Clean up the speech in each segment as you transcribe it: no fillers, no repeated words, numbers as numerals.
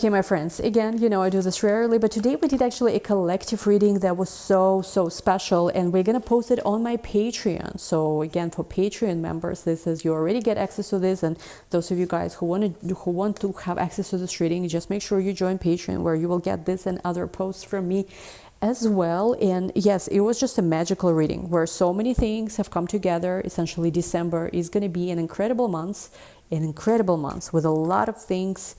Okay, my friends, again, you know, I do this rarely, but today we did actually a collective reading that was so special, and we're gonna post it on my Patreon. So again, for Patreon members, this is, you already get access to this, and those of you guys who want to have access to this reading, just make sure you join Patreon, where you will get this and other posts from me as well. And yes, it was just a magical reading where so many things have come together. Essentially, December is going to be an incredible month with a lot of things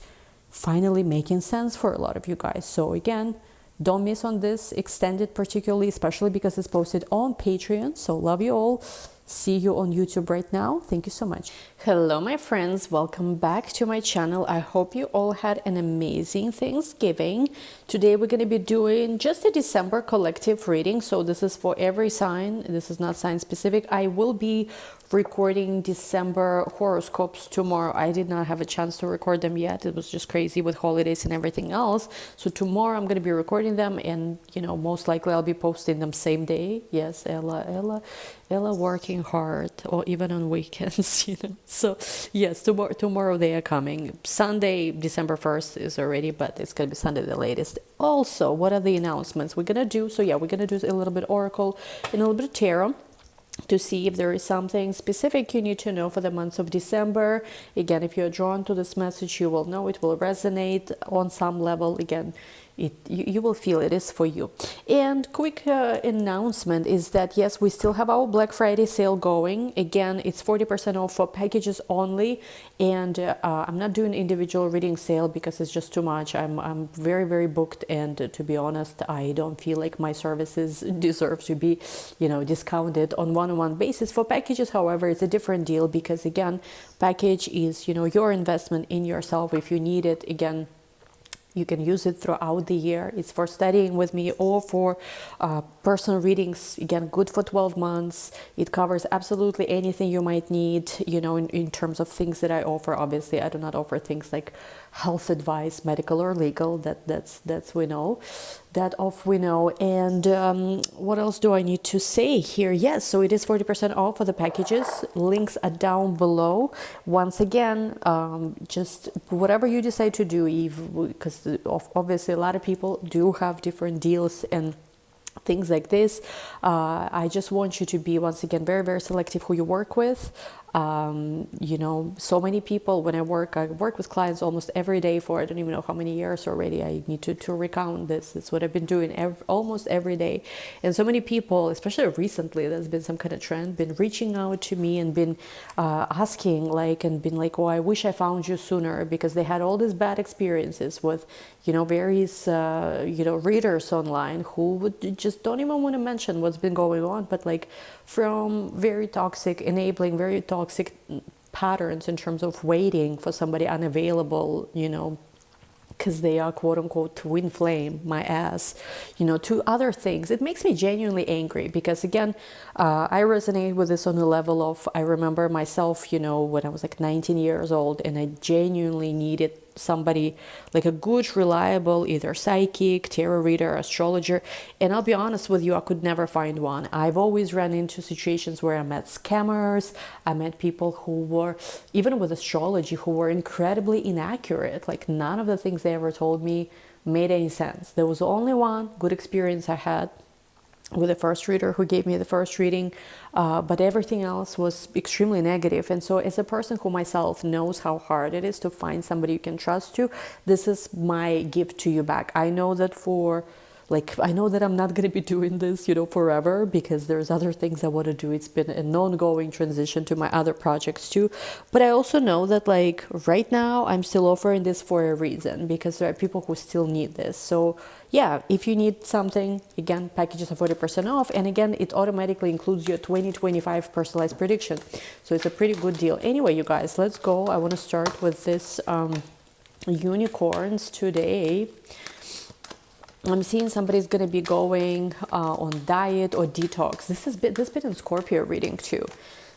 finally making sense for a lot of you guys. So again, don't miss on this extended, particularly, especially because it's posted on Patreon. So love you all. See you on YouTube right now. Thank you so much. Hello, my friends. Welcome back to my channel. I hope you all had an amazing Thanksgiving. Today we're going to be doing just a December collective reading. So this is for every sign. This is not sign specific. I will be recording December horoscopes tomorrow. I did not have a chance to record them yet. It was just crazy with holidays and everything else. So tomorrow I'm going to be recording them, and you know, most likely I'll be posting them same day. Yes, Ella working hard, or even on weekends, you know. So yes, tomorrow they are coming. Sunday, December 1st is already, but it's going to be Sunday the latest. Also, what are the announcements we're going to do? So yeah, we're going to do a little bit oracle and a little bit of tarot, to see if there is something specific you need to know for the months of December. Again, if you're drawn to this message, you will know it will resonate on some level. Again, you will feel it is for you. And quick announcement is that yes, we still have our Black Friday sale going. Again, it's 40% off for packages only, and I'm not doing individual reading sale because it's just too much. I'm very booked, and to be honest, I don't feel like my services deserve to be, you know, discounted on one-on-one basis. For packages, however, it's a different deal, because again, package is, you know, your investment in yourself. If you need it, again, you can use it throughout the year. It's for studying with me or for personal readings. Again, good for 12 months. It covers absolutely anything you might need, you know, in terms of things that I offer. Obviously, I do not offer things like health advice, medical or legal. That's we know. That off we know. And what else do I need to say here? Yes, so it is 40% off for the packages. Links are down below. Once again, just whatever you decide to do, because obviously a lot of people do have different deals and things like this. I just want you to be, once again, very selective who you work with. You know, so many people, when I work with clients almost every day for, I don't even know how many years already. I need to recount this. It's what I've been doing almost every day. And so many people, especially recently, there's been some kind of trend, been reaching out to me and been asking, like, and been like, oh, I wish I found you sooner, because they had all these bad experiences with, you know, various, you know, readers online who would just don't even want to mention what's been going on, but like from very toxic, enabling very toxic patterns in terms of waiting for somebody unavailable, you know, because they are quote unquote twin flame my ass, you know, to other things. It makes me genuinely angry, because again, I resonate with this on the level of, I remember myself, you know, when I was like 19 years old, and I genuinely needed somebody like a good, reliable, either psychic, tarot reader, astrologer. And I'll be honest with you, I could never find one. I've always run into situations where I met scammers. I met people who were, even with astrology, who were incredibly inaccurate. Like none of the things they ever told me made any sense. There was only one good experience I had with the first reader who gave me the first reading, but everything else was extremely negative. And so as a person who myself knows how hard it is to find somebody you can trust to, this is my gift to you back. I know that I know that I'm not going to be doing this, you know, forever, because there's other things I want to do. It's been an ongoing transition to my other projects too. But I also know that like right now I'm still offering this for a reason, because there are people who still need this. So yeah, if you need something, again, packages are 40% off. And again, it automatically includes your 2025 personalized prediction. So it's a pretty good deal. Anyway, you guys, let's go. I want to start with this unicorns today. I'm seeing somebody's going to be going on diet or detox. This been in Scorpio reading too.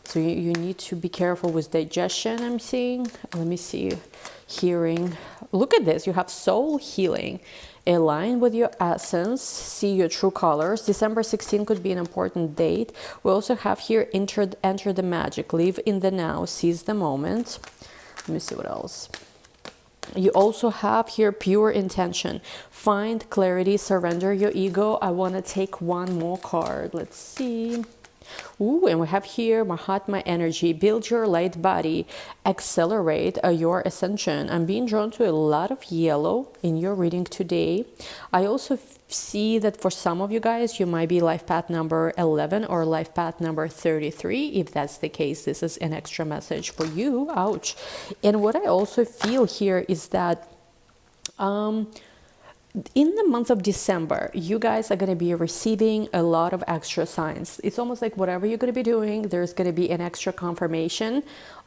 So you need to be careful with digestion, I'm seeing. Let me see. Hearing. Look at this. You have soul healing. Align with your essence. See your true colors. December 16 could be an important date. We also have here enter the magic. Live in the now. Seize the moment. Let me see what else. You also have here pure intention. Find clarity, surrender your ego. I want to take one more card. Let's see. Ooh, and we have here Mahatma energy. Build your light body. Accelerate your ascension. I'm being drawn to a lot of yellow in your reading today. I also see that for some of you guys, you might be life path number 11 or life path number 33. If that's the case, this is an extra message for you. Ouch. And what I also feel here is that in the month of December, you guys are going to be receiving a lot of extra signs. It's almost like whatever you're going to be doing, there's going to be an extra confirmation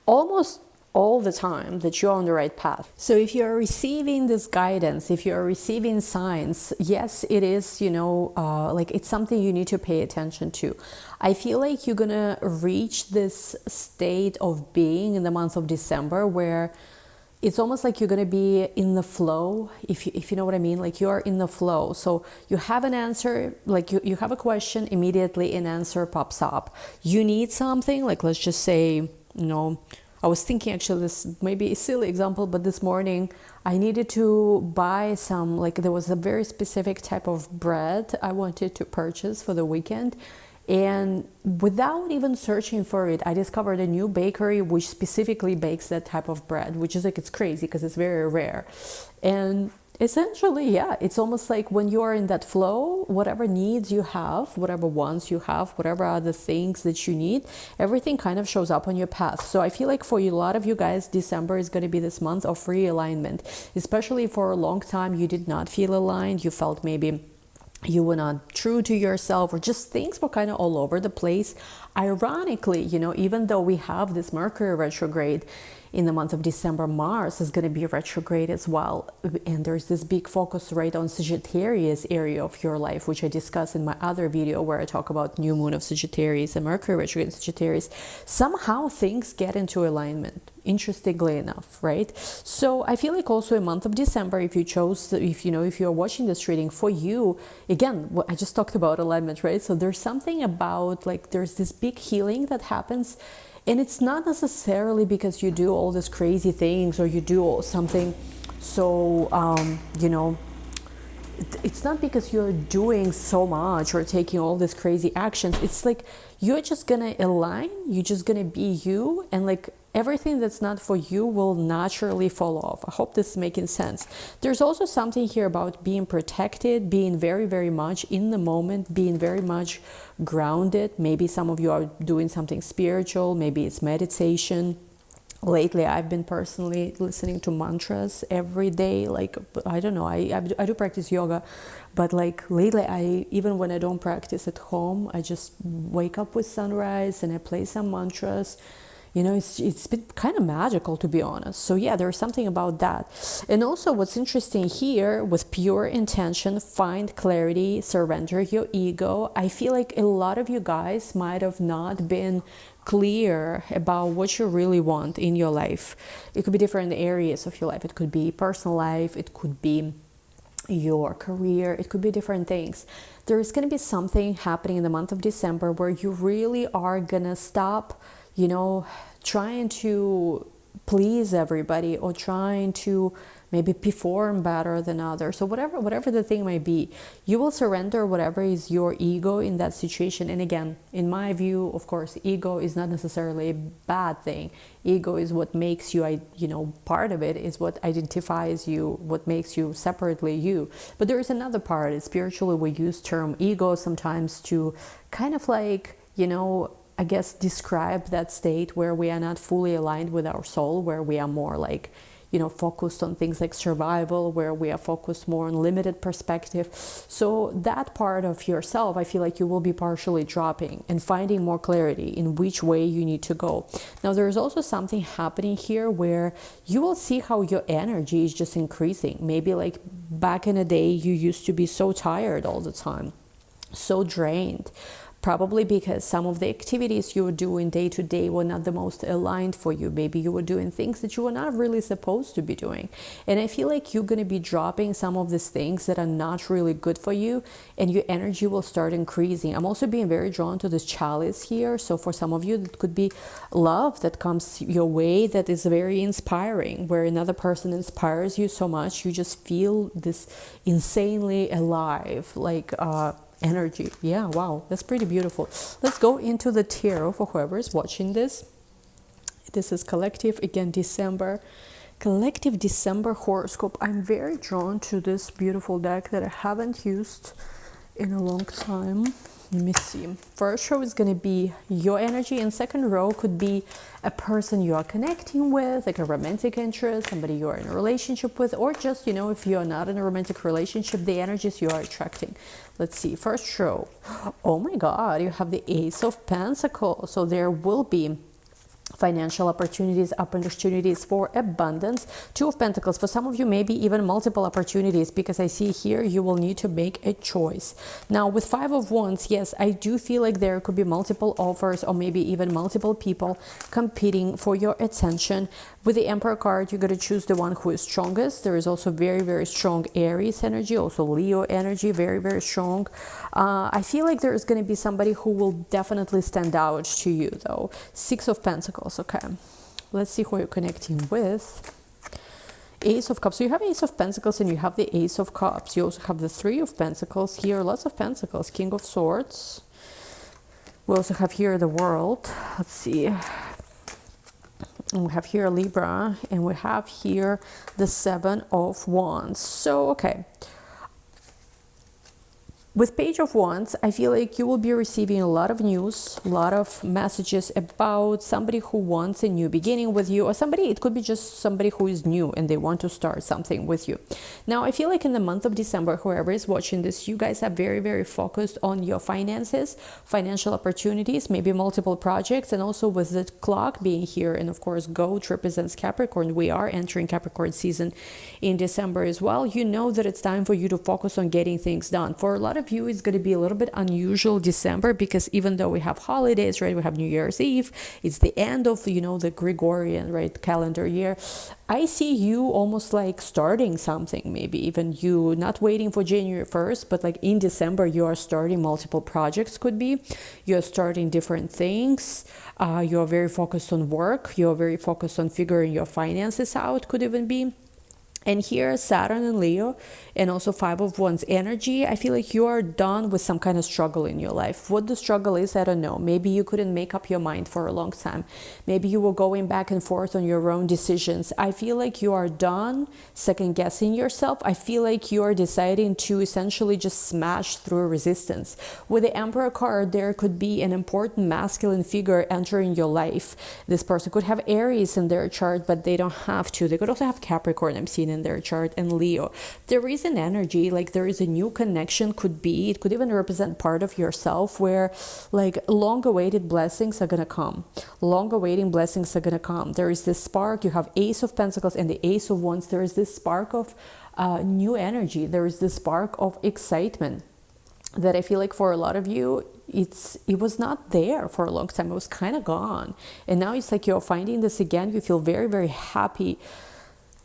almost all the time that you're on the right path. So if you're receiving this guidance, if you're receiving signs, yes, it is, like it's something you need to pay attention to. I feel like you're going to reach this state of being in the month of December where it's almost like you're going to be in the flow, if you know what I mean, like you're in the flow. So you have an answer, like you have a question, immediately an answer pops up. You need something, like let's just say, I was thinking actually this may be a silly example, but this morning I needed to buy some, like there was a very specific type of bread I wanted to purchase for the weekend. And without even searching for it, I discovered a new bakery which specifically bakes that type of bread, which is like, it's crazy because it's very rare. And essentially, yeah, it's almost like when you are in that flow, whatever needs you have, whatever wants you have, whatever are the things that you need, everything kind of shows up on your path. So I feel like for a lot of you guys, December is going to be this month of realignment, especially for a long time you did not feel aligned. You felt maybe you were not true to yourself, or just things were kind of all over the place. Ironically, even though we have this Mercury retrograde in the month of December, Mars is going to be retrograde as well. And there's this big focus right on Sagittarius area of your life, which I discussed in my other video where I talk about new moon of Sagittarius and Mercury retrograde in Sagittarius. Somehow things get into alignment, interestingly enough, right? So I feel like also a month of December, if you chose, if you're watching this reading, for you, again, what I just talked about alignment, right? So there's something about, like, there's this big healing that happens. And it's not necessarily because you do all these crazy things or you do something so, it's not because you're doing so much or taking all these crazy actions. It's like you're just going to align, you're just going to be you, and like everything that's not for you will naturally fall off. I hope this is making sense. There's also something here about being protected, being very, very much in the moment, being very much grounded. Maybe some of you are doing something spiritual, maybe it's meditation. Lately, I've been personally listening to mantras every day. Like, I don't know, I do practice yoga, but like lately, even when I don't practice at home, I just wake up with sunrise and I play some mantras. It's been kind of magical, to be honest. So yeah, there's something about that. And also what's interesting here, with pure intention, find clarity, surrender your ego. I feel like a lot of you guys might have not been clear about what you really want in your life. It could be different areas of your life. It could be personal life. It could be your career. It could be different things. There is going to be something happening in the month of December where you really are going to stop trying to please everybody or trying to maybe perform better than others. So whatever the thing might be, you will surrender whatever is your ego in that situation. And again, in my view, of course, ego is not necessarily a bad thing. Ego is what makes you, part of it is what identifies you, what makes you separately you. But there is another part. Spiritually, we use term ego sometimes to kind of like, I guess, describe that state where we are not fully aligned with our soul, where we are more like, focused on things like survival, where we are focused more on limited perspective. So that part of yourself, I feel like you will be partially dropping and finding more clarity in which way you need to go. Now, there is also something happening here where you will see how your energy is just increasing. Maybe like back in the day, you used to be so tired all the time, so drained. probably because some of the activities you were doing day to day were not the most aligned for you. Maybe you were doing things that you were not really supposed to be doing. And I feel like you're going to be dropping some of these things that are not really good for you, and your energy will start increasing. I'm also being very drawn to this chalice here. So for some of you, it could be love that comes your way that is very inspiring, where another person inspires you so much, you just feel this insanely alive, like energy. Yeah, wow, that's pretty beautiful. Let's go into the tarot for whoever is watching this. This is collective, again, December. Collective December horoscope. I'm very drawn to this beautiful deck that I haven't used in a long time. Let me see. First row is going to be your energy, and second row could be a person you are connecting with, like a romantic interest, somebody you are in a relationship with, or just, you know, if you are not in a romantic relationship, the energies you are attracting. Let's see. First row. Oh my God, you have the Ace of Pentacles. So there will be financial opportunities for abundance. Two of Pentacles. For some of you, maybe even multiple opportunities, because I see here you will need to make a choice. Now with Five of Wands, yes, I do feel like there could be multiple offers, or maybe even multiple people competing for your attention. With the Emperor card, you're going to choose the one who is strongest. There is also very, very strong Aries energy, also Leo energy, very, very strong. I feel like there is going to be somebody who will definitely stand out to you, though. Six of Pentacles. Okay, let's see who you're connecting with. Ace of Cups. So you have Ace of Pentacles and you have the Ace of Cups. You also have the Three of Pentacles here. Lots of Pentacles. King of Swords. We also have here the World. Let's see. And we have here Libra, and we have here the Seven of Wands. So, okay. With Page of Wands, I feel like you will be receiving a lot of news, a lot of messages about somebody who wants a new beginning with you, or somebody, it could be just somebody who is new and they want to start something with you. Now, I feel like in the month of December, whoever is watching this, you guys are very, very focused on your finances, financial opportunities, maybe multiple projects, and also with the clock being here, and of course, Goat represents Capricorn. We are entering Capricorn season in December as well. You know that it's time for you to focus on getting things done. For a lot of you, it's going to be a little bit unusual December, because even though we have holidays, right, we have New Year's Eve, it's the end of, you know, the Gregorian, right, calendar year. I see you almost like starting something, maybe even you not waiting for January 1st, but like in December, you are starting multiple projects, could be. You're starting different things. You're very focused on work. You're very focused on figuring your finances out, could even be. And here, Saturn and Leo, and also Five of Wands energy, I feel like you are done with some kind of struggle in your life. What the struggle is, I don't know. Maybe you couldn't make up your mind for a long time. Maybe you were going back and forth on your own decisions. I feel like you are done second guessing yourself. I feel like you are deciding to essentially just smash through resistance. With the Emperor card, there could be an important masculine figure entering your life. This person could have Aries in their chart, but they don't have to. They could also have Capricorn, I'm seeing in their chart, and Leo. There is an energy, like there is a new connection, could be, it could even represent part of yourself, where like long-awaited blessings are gonna come. Long-awaited blessings are gonna come. There is this spark. You have Ace of Pentacles and the Ace of Wands. There is this spark of new energy. There is this spark of excitement that I feel like for a lot of you, it was not there for a long time. It was kind of gone, and now it's like you're finding this again. You feel very, very happy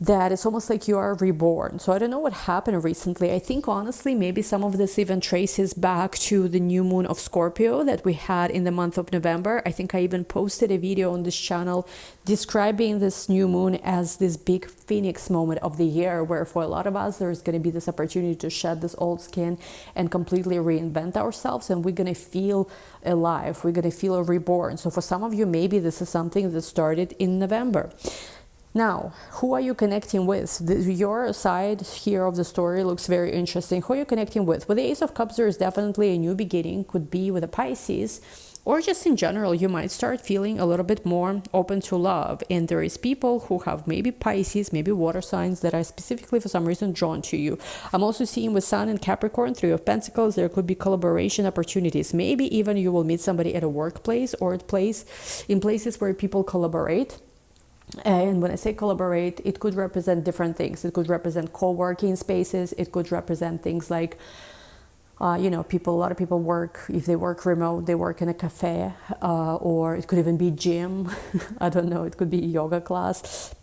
that it's almost like you are reborn. So I don't know what happened recently. I think honestly, maybe some of this even traces back to the new moon of Scorpio that we had in the month of November. I think I even posted a video on this channel describing this new moon as this big phoenix moment of the year, where for a lot of us, there's going to be this opportunity to shed this old skin and completely reinvent ourselves, and we're going to feel alive. We're going to feel reborn. So for some of you, maybe this is something that started in November. Now, who are you connecting with? Your side here of the story looks very interesting. Who are you connecting with? With the Ace of Cups, there is definitely a new beginning. Could be with a Pisces, or just in general, you might start feeling a little bit more open to love. And there is people who have maybe Pisces, maybe water signs, that are specifically for some reason drawn to you. I'm also seeing with Sun and Capricorn, Three of Pentacles, there could be collaboration opportunities. Maybe even you will meet somebody at a workplace or at in places where people collaborate. And when I say collaborate, it could represent different things. It could represent co-working spaces. It could represent things like You know, a lot of people work, if they work remote, they work in a cafe, or it could even be gym. I don't know, it could be yoga class.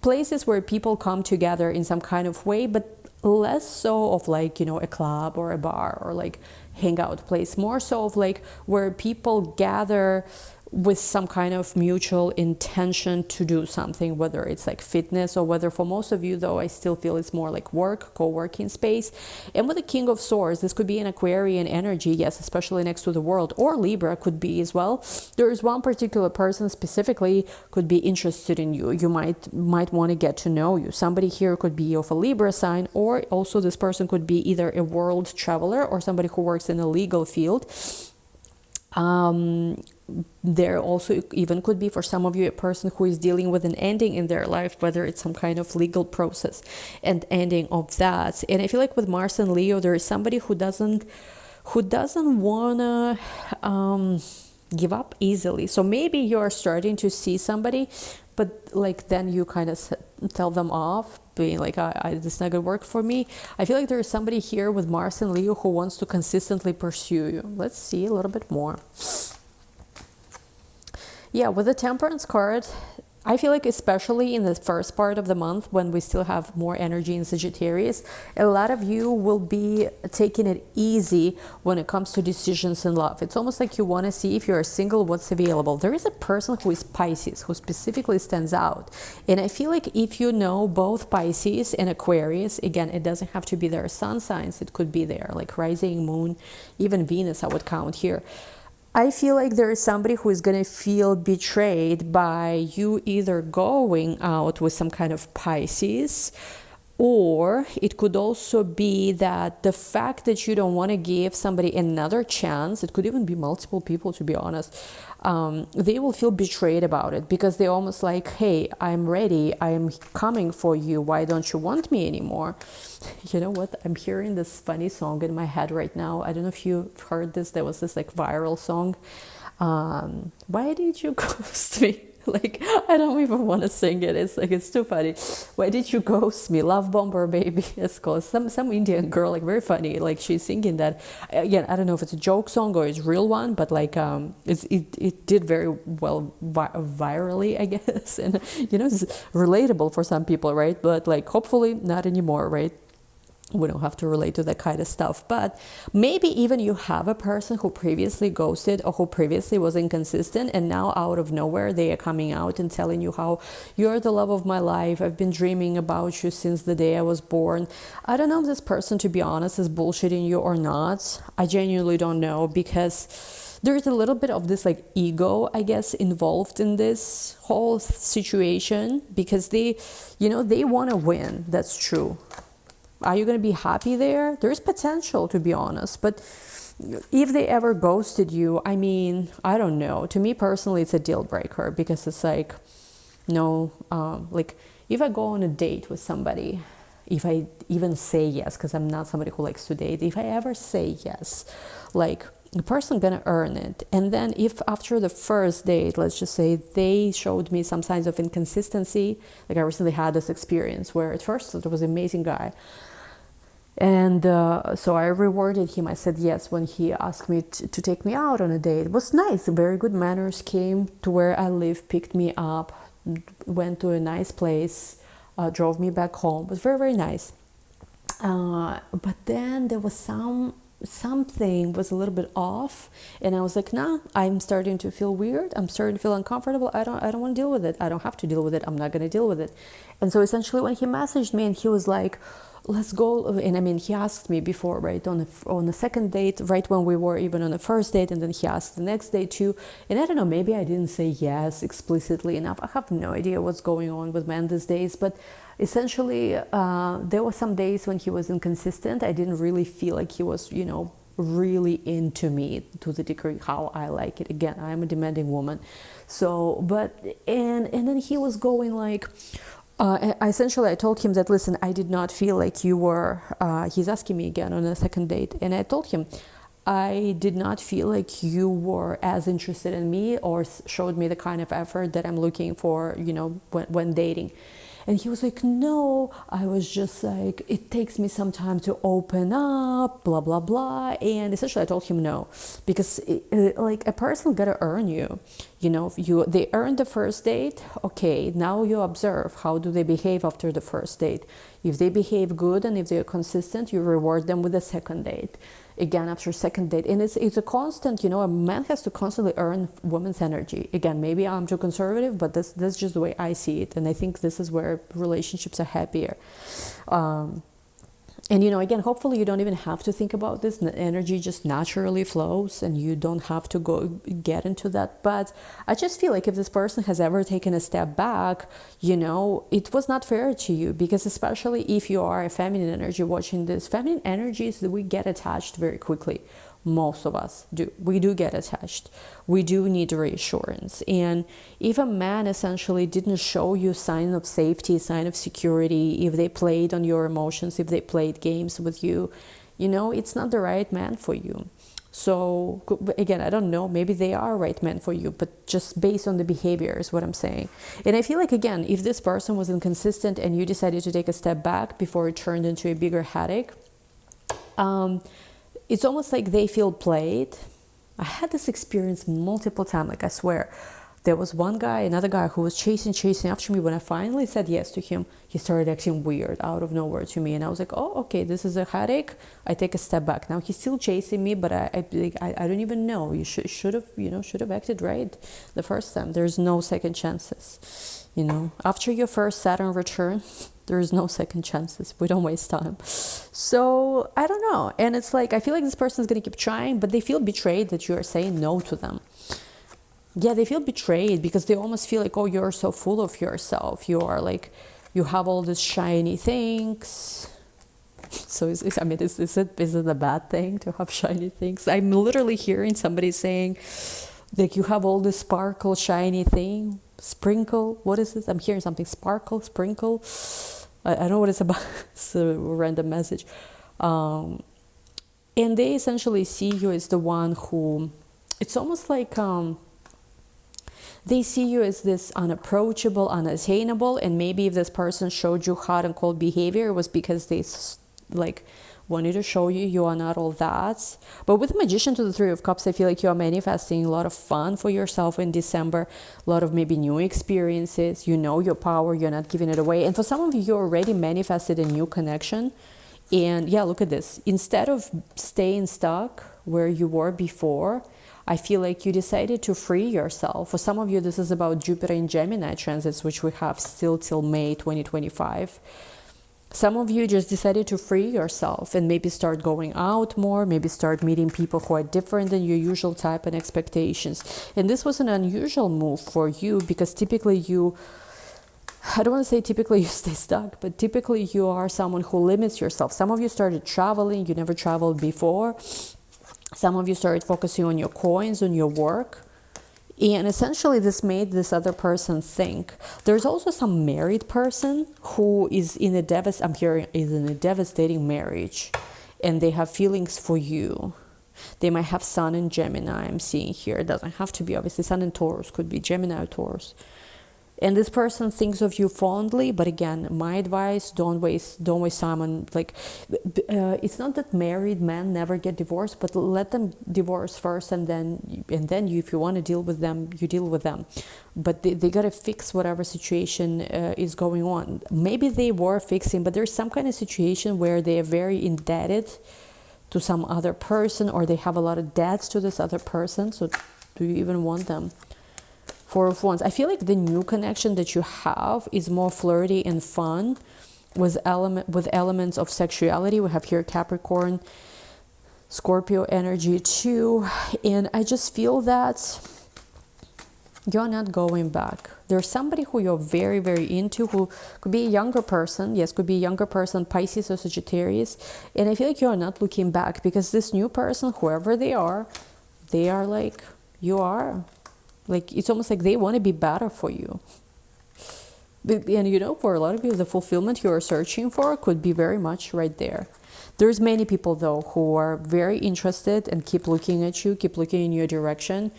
Places where people come together in some kind of way, but less so of like, you know, a club or a bar or like hangout place, more so of like where people gather with some kind of mutual intention to do something, whether it's like fitness or whether for most of you though, I still feel it's more like work, co-working space. And with the King of Swords, this could be an Aquarian energy, yes, especially next to the world, or Libra could be as well. There is one particular person specifically could be interested in you. You might want to get to know you. Somebody here could be of a Libra sign, or also this person could be either a world traveler or somebody who works in a legal field. There also even could be for some of you a person who is dealing with an ending in their life, whether it's some kind of legal process and ending of that. And I feel like with Mars and Leo, there is somebody who doesn't wanna give up easily. So maybe you're starting to see somebody, but like then you kind of tell them off, being like, this is not gonna work for me. I feel like there is somebody here with Mars and Leo who wants to consistently pursue you. Let's see a little bit more. Yeah, with the Temperance card, I feel like especially in the first part of the month when we still have more energy in Sagittarius, a lot of you will be taking it easy when it comes to decisions in love. It's almost like you want to see if you're single, what's available. There is a person who is Pisces who specifically stands out. And I feel like if you know both Pisces and Aquarius, again, it doesn't have to be their sun signs. It could be their like rising, moon, even Venus I would count here. I feel like there is somebody who is going to feel betrayed by you either going out with some kind of Pisces, or it could also be that the fact that you don't want to give somebody another chance, it could even be multiple people to be honest, they will feel betrayed about it because they're almost like, hey, I'm ready, I'm coming for you, why don't you want me anymore? You know what, I'm hearing this funny song in my head right now. I don't know if you've heard this, there was this like viral song, why did you ghost me? Like, I don't even want to sing it. It's like, it's too funny. Why did you ghost me? Love Bomber Baby. It's called some Indian girl, like very funny. Like she's singing that. Again, I don't know if it's a joke song or it's a real one, but like it did very well virally, I guess. And you know, it's relatable for some people, right? But like hopefully not anymore, right? We don't have to relate to that kind of stuff, but maybe even you have a person who previously ghosted or who previously was inconsistent, and now out of nowhere they are coming out and telling you how you're the love of my life, I've been dreaming about you since the day I was born. I don't know if this person, to be honest, is bullshitting you or not. I genuinely don't know, because there's a little bit of this like ego, I guess, involved in this whole situation, because they, you know, they want to win. That's true. Are you going to be happy there? There's potential, to be honest. But if they ever ghosted you, I mean, I don't know. To me personally, it's a deal breaker, because it's like, no, like if I go on a date with somebody, if I even say yes, because I'm not somebody who likes to date, if I ever say yes, like the person gonna earn it. And then if after the first date, let's just say they showed me some signs of inconsistency, like I recently had this experience where at first it was an amazing guy. And so I rewarded him. I said yes when he asked me to take me out on a date. It was nice, very good manners, came to where I live, picked me up, went to a nice place, drove me back home. It was very, very nice. But then there was something was a little bit off, and I was like, nah, I'm starting to feel weird, I'm starting to feel uncomfortable, I don't want to deal with it, I don't have to deal with it, I'm not going to deal with it. And so essentially when he messaged me and he was like, let's go, and I mean, he asked me before, right, on the second date, right when we were even on the first date, and then he asked the next day too, and I don't know, maybe I didn't say yes explicitly enough. I have no idea what's going on with men these days, but essentially there were some days when he was inconsistent. I didn't really feel like he was, you know, really into me to the degree how I like it. Again, I'm a demanding woman. So, but, and then he was going like, essentially I told him that, listen, I did not feel like you were, he's asking me again on a second date, and I told him, I did not feel like you were as interested in me or showed me the kind of effort that I'm looking for, you know, when dating. And he was like, no, I was just like, it takes me some time to open up, blah, blah, blah. And essentially I told him no, because like a person gotta earn you. You know, they earn the first date. Okay, now you observe how do they behave after the first date. If they behave good and if they're consistent, you reward them with a second date. Again, after second date. And it's a constant, you know, a man has to constantly earn women's energy. Again, maybe I'm too conservative, but that's just the way I see it. And I think this is where relationships are happier. And, you know, again, hopefully you don't even have to think about this. The energy just naturally flows and you don't have to go get into that. But I just feel like if this person has ever taken a step back, you know, it was not fair to you, because especially if you are a feminine energy watching this, feminine energies, we get attached very quickly. Most of us do. We do get attached. We do need reassurance. And if a man essentially didn't show you sign of safety, sign of security, if they played on your emotions, if they played games with you, you know, it's not the right man for you. So again, I don't know, maybe they are right men for you, but just based on the behavior is what I'm saying. And I feel like, again, if this person was inconsistent and you decided to take a step back before it turned into a bigger headache, it's almost like they feel played. I had this experience multiple times, like I swear. There was one guy, another guy who was chasing after me. When I finally said yes to him, he started acting weird out of nowhere to me. And I was like, oh, okay, this is a headache. I take a step back. Now he's still chasing me, but I don't even know. You should have acted right the first time. There's no second chances. You know, after your first Saturn return, there is no second chances. We don't waste time. So I don't know. And it's like, I feel like this person is going to keep trying, but they feel betrayed that you are saying no to them. Yeah, they feel betrayed because they almost feel like, oh, you're so full of yourself. You are like, you have all these shiny things. So is it a bad thing to have shiny things? I'm literally hearing somebody saying, like, you have all this sparkle, shiny thing. Sprinkle, what is this? I'm hearing something, sparkle, sprinkle. I don't know what it's about. It's a random message. And they essentially see you as the one who, it's almost like they see you as this unapproachable, unattainable, and maybe if this person showed you hot and cold behavior, it was because they like wanted to show you are not all that. But with Magician to the Three of Cups, I feel like you are manifesting a lot of fun for yourself in December, a lot of maybe new experiences. You know your power, you're not giving it away. And for some of you, you already manifested a new connection. And yeah, look at this. Instead of staying stuck where you were before, I feel like you decided to free yourself. For some of you, this is about Jupiter and Gemini transits, which we have still till May 2025. Some of you just decided to free yourself and maybe start going out more, maybe start meeting people who are different than your usual type and expectations. And this was an unusual move for you because typically you, I don't want to say typically you stay stuck, but typically you are someone who limits yourself. Some of you started traveling, you never traveled before. Some of you started focusing on your coins, on your work. And essentially this made this other person think. There's also some married person who is in a devastating marriage and they have feelings for you. They might have Sun in Gemini, I'm seeing here. It doesn't have to be, obviously, Sun in Taurus, could be Gemini or Taurus. And this person thinks of you fondly, but again, my advice, don't waste time on, like, it's not that married men never get divorced, but let them divorce first, and then you, if you want to deal with them, you deal with them. But they got to fix whatever situation is going on. Maybe they were fixing, but there's some kind of situation where they are very indebted to some other person, or they have a lot of debts to this other person. So do you even want them? Four of Wands. I feel like the new connection that you have is more flirty and fun with elements of sexuality. We have here Capricorn, Scorpio energy too. And I just feel that you're not going back. There's somebody who you're very, very into, who could be a younger person. Yes, could be a younger person, Pisces or Sagittarius. And I feel like you're not looking back because this new person, whoever they are like, you are. Like, it's almost like they want to be better for you. And you know, for a lot of you, the fulfillment you are searching for could be very much right there. There's many people, though, who are very interested and keep looking at you, keep looking in your direction.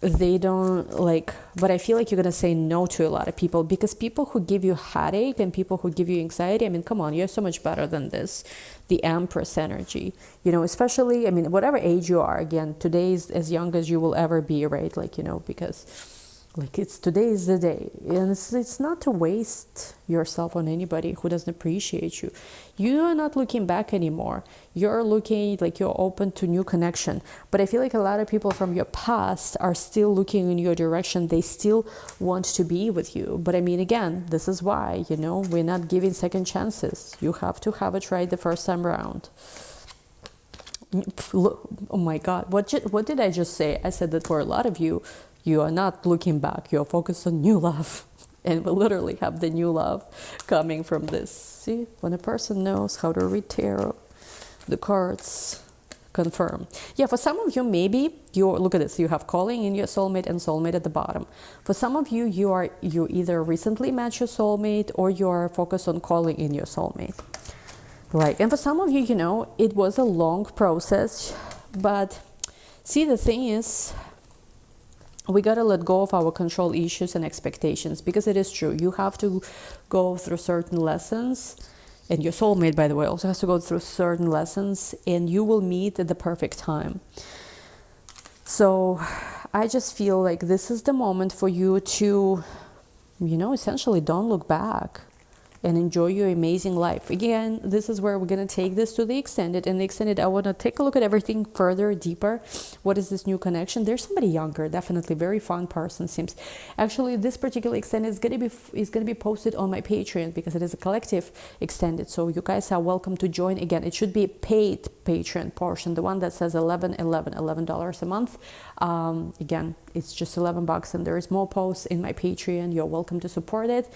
they don't like, but I feel like you're gonna say no to a lot of people, because people who give you headache and people who give you anxiety, I mean, come on, you're so much better than this. The Empress energy, you know, especially, I mean, whatever age you are, again, today is as young as you will ever be, right? Like, you know, because like it's today is the day, and it's not to waste yourself on anybody who doesn't appreciate you. You are not looking back anymore. You're looking like you're open to new connection. But I feel like a lot of people from your past are still looking in your direction. They still want to be with you. But I mean, again, this is why, you know, we're not giving second chances. You have to have it right the first time around. Oh my God, what did I just say? I said that for a lot of you, you are not looking back. You're focused on new love. And we literally have the new love coming from this. See, when a person knows how to read tarot, the cards confirm. Yeah, for some of you, maybe look at this. You have calling in your soulmate and soulmate at the bottom. For some of you, you either recently met your soulmate or you are focused on calling in your soulmate. Right. And for some of you, you know, it was a long process. But see, the thing is, we got to let go of our control issues and expectations, because it is true. You have to go through certain lessons, and your soulmate, by the way, also has to go through certain lessons, and you will meet at the perfect time. So I just feel like this is the moment for you to, you know, essentially don't look back and enjoy your amazing life. Again, this is where we're going to take this to the extended. And the extended, I want to take a look at everything further, deeper. What is this new connection? There's somebody younger, definitely very fun person, seems. Actually, this particular extended is going to be posted on my Patreon, because it is a collective extended. So you guys are welcome to join. Again, it should be a paid Patreon portion, the one that says $11 a month. Again, it's just $11, and there is more posts in my Patreon. You're welcome to support it.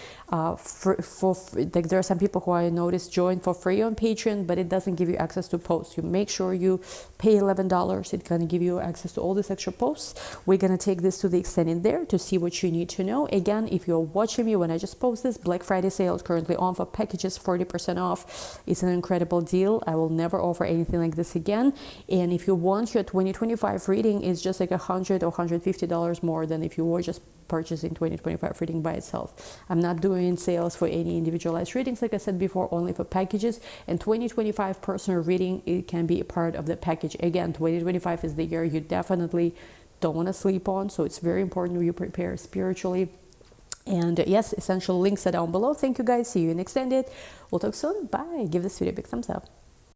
Like, there are some people who I noticed join for free on Patreon, but it doesn't give you access to posts. You make sure you pay $11. It's going to give you access to all these extra posts. We're going to take this to the extent in there to see what you need to know. Again, if you're watching me when I just post this, Black Friday sale is currently on for packages, 40% off. It's an incredible deal. I will never offer anything like this again. And if you want your 2025 reading, it's just like $100 or $150 more than if you were just purchasing 2025 reading by itself. I'm not doing sales for any individualized readings, like I said before, only for packages. And 2025 personal reading, it can be a part of the package. Again, 2025 is the year you definitely don't want to sleep on, so it's very important you prepare spiritually. And yes, essential links are down below. Thank you guys. See you in extended. We'll talk soon. Bye. Give this video a big thumbs up.